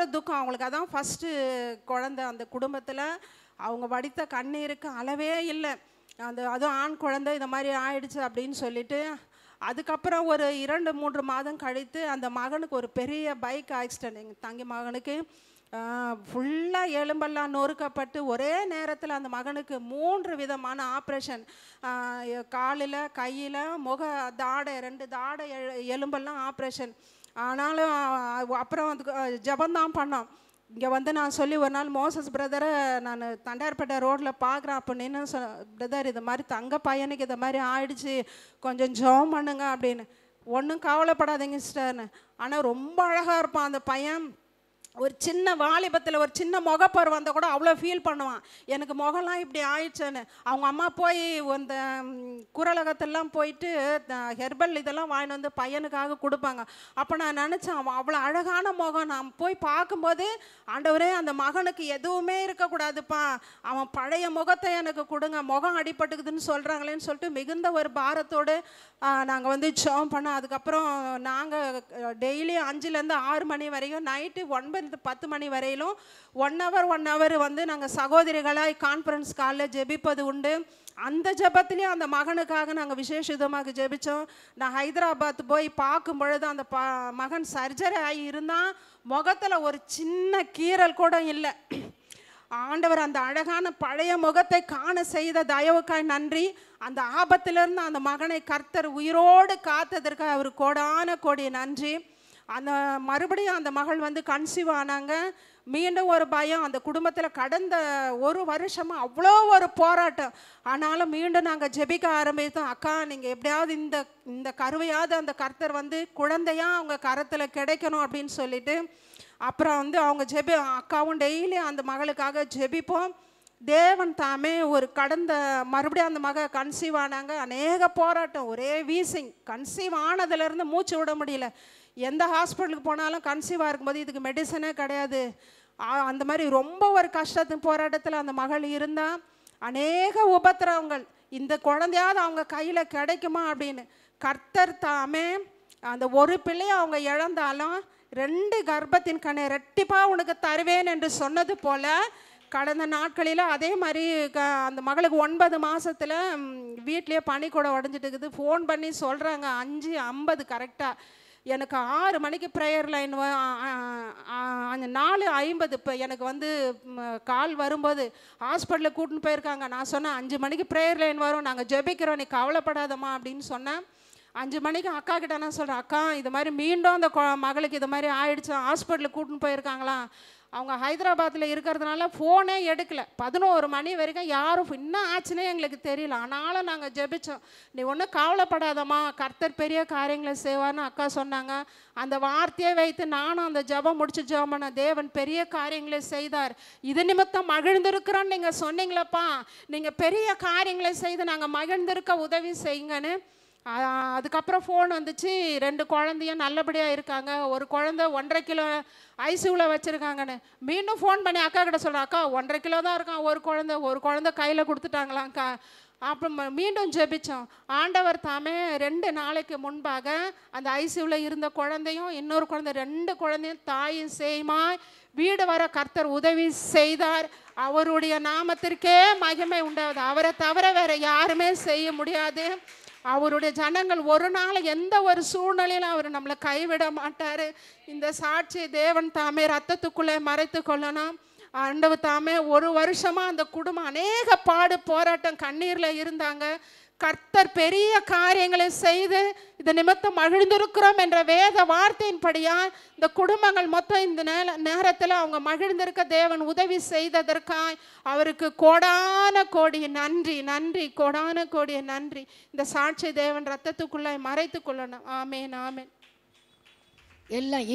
ஒரு துக்கம் அவங்களுக்கு. அதான் ஃபஸ்ட்டு குழந்தை அந்த குடும்பத்தில். அவங்க வடித்த கண்ணீருக்கு அளவே இல்லை. அதுவும் ஆண் குழந்தை இந்த மாதிரி ஆயிடுச்சு அப்படின்னு சொல்லிட்டு, அதுக்கப்புறம் ஒரு 2-3 மாதம் கழித்து அந்த மகனுக்கு ஒரு பெரிய பைக் ஆக்சிடென்ட். எங்கள் தங்கி மகனுக்கு ஃபுல்லாக எலும்பெல்லாம் நொறுக்கப்பட்டு ஒரே நேரத்தில் அந்த மகனுக்கு 3 விதமான ஆப்ரேஷன். காலில், கையில், முக தாடை 2 தாடை எலும்பெல்லாம் ஆப்ரேஷன். ஆனாலும் அப்புறம் அதுக்கு ஜபந்தான் பண்ணோம். இங்கே வந்து நான் சொல்லி ஒரு நாள் மோசஸ் பிரதரை நான் தண்டையார்பேட்டை ரோட்டில் பார்க்குறேன். அப்படின்னு பிரதர் இது மாதிரி தங்க பையனுக்கு இது மாதிரி ஆயிடுச்சு, கொஞ்சம் ஜெபம் பண்ணுங்க அப்படின்னு. ஒன்றும் கவலைப்படாதீங்க சிஸ்டர்னு. ஆனால் ரொம்ப அழகாக இருப்பான் அந்த பையன். ஒரு சின்ன வாலிபத்தில் ஒரு சின்ன முகப்பரு வந்தால் கூட அவ்வளோ ஃபீல் பண்ணுவான், எனக்கு முகம்லாம் இப்படி ஆயிடுச்சுன்னு. அவங்க அம்மா போய் இந்த குரலகத்தெல்லாம் போயிட்டு ஹெர்பல் இதெல்லாம் வாங்கிட்டு வந்து பையனுக்காக கொடுப்பாங்க. அப்போ நான் நினச்சேன், அவன் அவ்வளோ அழகான முகம். நான் போய் பார்க்கும்போது, ஆண்டவரே அந்த மகனுக்கு எதுவுமே இருக்கக்கூடாதுப்பா, அவன் பழைய முகத்தை எனக்கு கொடுங்க, முகம் அடிபட்டுக்குதுன்னு சொல்கிறாங்களேன்னு சொல்லிட்டு மிகுந்த ஒரு பாரத்தோடு நாங்கள் வந்து ஜெபம் பண்ணோம். அதுக்கப்புறம் நாங்கள் டெய்லி 5லேருந்து 6 மணி வரையும், நைட்டு 9-10 மணி வரையிலும் 1 ஹவர் வந்து நாங்கள் சகோதரிகளாய் கான்ஃபரன்ஸ் காலில் ஜெபிப்பது உண்டு. அந்த ஜெபத்திலையும் அந்த மகனுக்காக நாங்கள் விசேஷமாக ஜெபித்தோம். நான் ஹைதராபாத் போய் பார்க்கும் பொழுது அந்த மகன் சர்ஜரி ஆகி இருந்தால் முகத்தில் ஒரு சின்ன கீறல் கூட இல்லை. ஆண்டவர் அந்த அழகான பழைய முகத்தை காண செய்த தயவுக்காய் நன்றி. அந்த ஆபத்திலிருந்து அந்த மகனை கர்த்தர் உயிரோடு காத்ததற்காக அவர் கோடான கோடி நன்றி. அந்த மறுபடியும் அந்த மகள் வந்து கன்சீவ் ஆனாங்க. மீண்டும் ஒரு பயம் அந்த குடும்பத்தில். கடந்த 1 வருஷமாக அவ்வளோ ஒரு போராட்டம். ஆனாலும் மீண்டும் நாங்கள் ஜெபிக்க ஆரம்பித்தோம். அக்கா நீங்கள் எப்படியாவது இந்த கருவையாவது அந்த கர்த்தர் வந்து குழந்தையாக அவங்க கரத்தில் கிடைக்கணும் அப்படின்னு சொல்லிட்டு, அப்புறம் வந்து அவங்க அக்காவும் டெய்லி அந்த மகளுக்காக ஜெபிப்போம். தேவன் தாமே ஒரு மறுபடியும் அந்த மக கன்சீவ் ஆனாங்க. அநேக போராட்டம், ஒரே வீசிங். கன்சீவ் ஆனதுலேருந்து மூச்சு விட முடியல. எந்த ஹாஸ்பிட்டலுக்கு போனாலும் கன்சீவாக இருக்கும்போது இதுக்கு மெடிசனே கிடையாது. அந்த மாதிரி ரொம்ப ஒரு கஷ்டத்தின் போராட்டத்தில் அந்த மகள் இருந்தால், அநேக உபத்திரவங்கள். இந்த குழந்தையாவது அவங்க கையில் கிடைக்குமா அப்படின்னு. கர்த்தர் தாமே அந்த ஒரு பிள்ளையை அவங்க இழந்தாலும் 2 கர்ப்பத்தின் கண்ணை ரெட்டிப்பாக உனக்கு தருவேன் என்று சொன்னது போல், கடந்த நாட்களில் அதே மாதிரி அந்த மகளுக்கு 9 மாதத்தில் வீட்லேயே பனிக்கூட உடஞ்சிட்டு இருக்குது. ஃபோன் பண்ணி சொல்கிறாங்க 5:50 கரெக்டாக. எனக்கு 6 மணிக்கு ப்ரேயர் லைன் 4:50 இப்போ எனக்கு வந்து கால் வரும்போது ஹாஸ்பிட்டலுக்கு கூட்டின்னு போயிருக்காங்க. நான் சொன்னேன் 5 மணிக்கு ப்ரேயர் லைன் வரும், நாங்கள் ஜெபிக்கிறோம், நீ கவலைப்படாதம்மா அப்படின்னு சொன்னேன். 5 மணிக்கு அக்கா கிட்ட நான் சொல்கிறேன், அக்கா இது மாதிரி மீண்டும் அந்த மகளுக்கு இது மாதிரி ஆயிடுச்சு, ஹாஸ்பிட்டலுக்கு கூட்டின்னு போயிருக்காங்களாம். அவங்க ஹைதராபாத்தில் இருக்கிறதுனால ஃபோனே எடுக்கலை. 11 மணி வரைக்கும் யாரும் என்ன ஆச்சுன்னே எங்களுக்கு தெரியல. ஆனாலும் நாங்கள் ஜெபித்தோம். நீ ஒன்றும் கவலைப்படாதம்மா, கர்த்தர் பெரிய காரியங்களை செய்வார்னு அக்கா சொன்னாங்க. அந்த வார்த்தையை வைத்து நானும் அந்த ஜெபம் முடிச்சு ஜெபம் பண்ண, தேவன் பெரிய காரியங்களை செய்தார். இது நிமித்தம் மகிழ்ந்திருக்கிறோன்னு நீங்கள் சொன்னீங்களப்பா, நீங்கள் பெரிய காரியங்களை செய்து நாங்கள் மகிழ்ந்திருக்க உதவி செய்யுங்கன்னு. அதுக்கப்புறம் ஃபோன் வந்துச்சு. 2 குழந்தையும் நல்லபடியாக இருக்காங்க. ஒரு குழந்தை 1.5 கிலோ ஐசியூவில் வச்சுருக்காங்கன்னு. மீண்டும் ஃபோன் பண்ணி அக்கா கிட்ட சொல்கிறேன், அக்கா 1.5 கிலோ தான் இருக்கான் ஒரு குழந்தை கையில் கொடுத்துட்டாங்களாங்க்கா. அப்புறம் மீண்டும் ஜெபித்தோம். ஆண்டவர் தாமே 2 நாளைக்கு முன்பாக அந்த ஐசியூவில் இருந்த குழந்தையும் இன்னொரு குழந்தை 2 குழந்தையும் தாயும் சேயுமாய் வீடு வர கர்த்தர் உதவி செய்தார். அவருடைய நாமத்திற்கே மகிமை உண்டாவது. அவரை தவிர வேறு யாருமே செய்ய முடியாது. அவருடைய ஜனங்கள் ஒரு நாள் எந்த ஒரு சூழ்நிலையிலும் அவர் நம்மளை கைவிட மாட்டார். இந்த சாட்சி தேவன் தாமே ரத்தத்துக்குள்ளே மறைத்து கொள்ளணும். ஆண்டவர் தாமே 1 வருஷமாக அந்த குடும்பம் அநேக பாடு போராட்டம் கண்ணீரில் இருந்தாங்க. கர்த்தர் பெரிய காரியங்களை செய்து இது நிமித்தம் மகிழ்ந்திருக்கிறோம் என்ற வேத வார்த்தையின்படியா இந்த குடும்பங்கள் மொத்தம் இந்த நேரத்தில் அவங்க மகிழ்ந்திருக்க தேவன் உதவி செய்ததற்காய் அவருக்கு கோடான கோடி நன்றி. நன்றி, கோடான கோடி நன்றி. இந்த சாட்சி தேவன் ரத்தத்துக்குள்ளாய் மறைத்து கொள்ளணும். ஆமேன், ஆமேன். எல்லாம்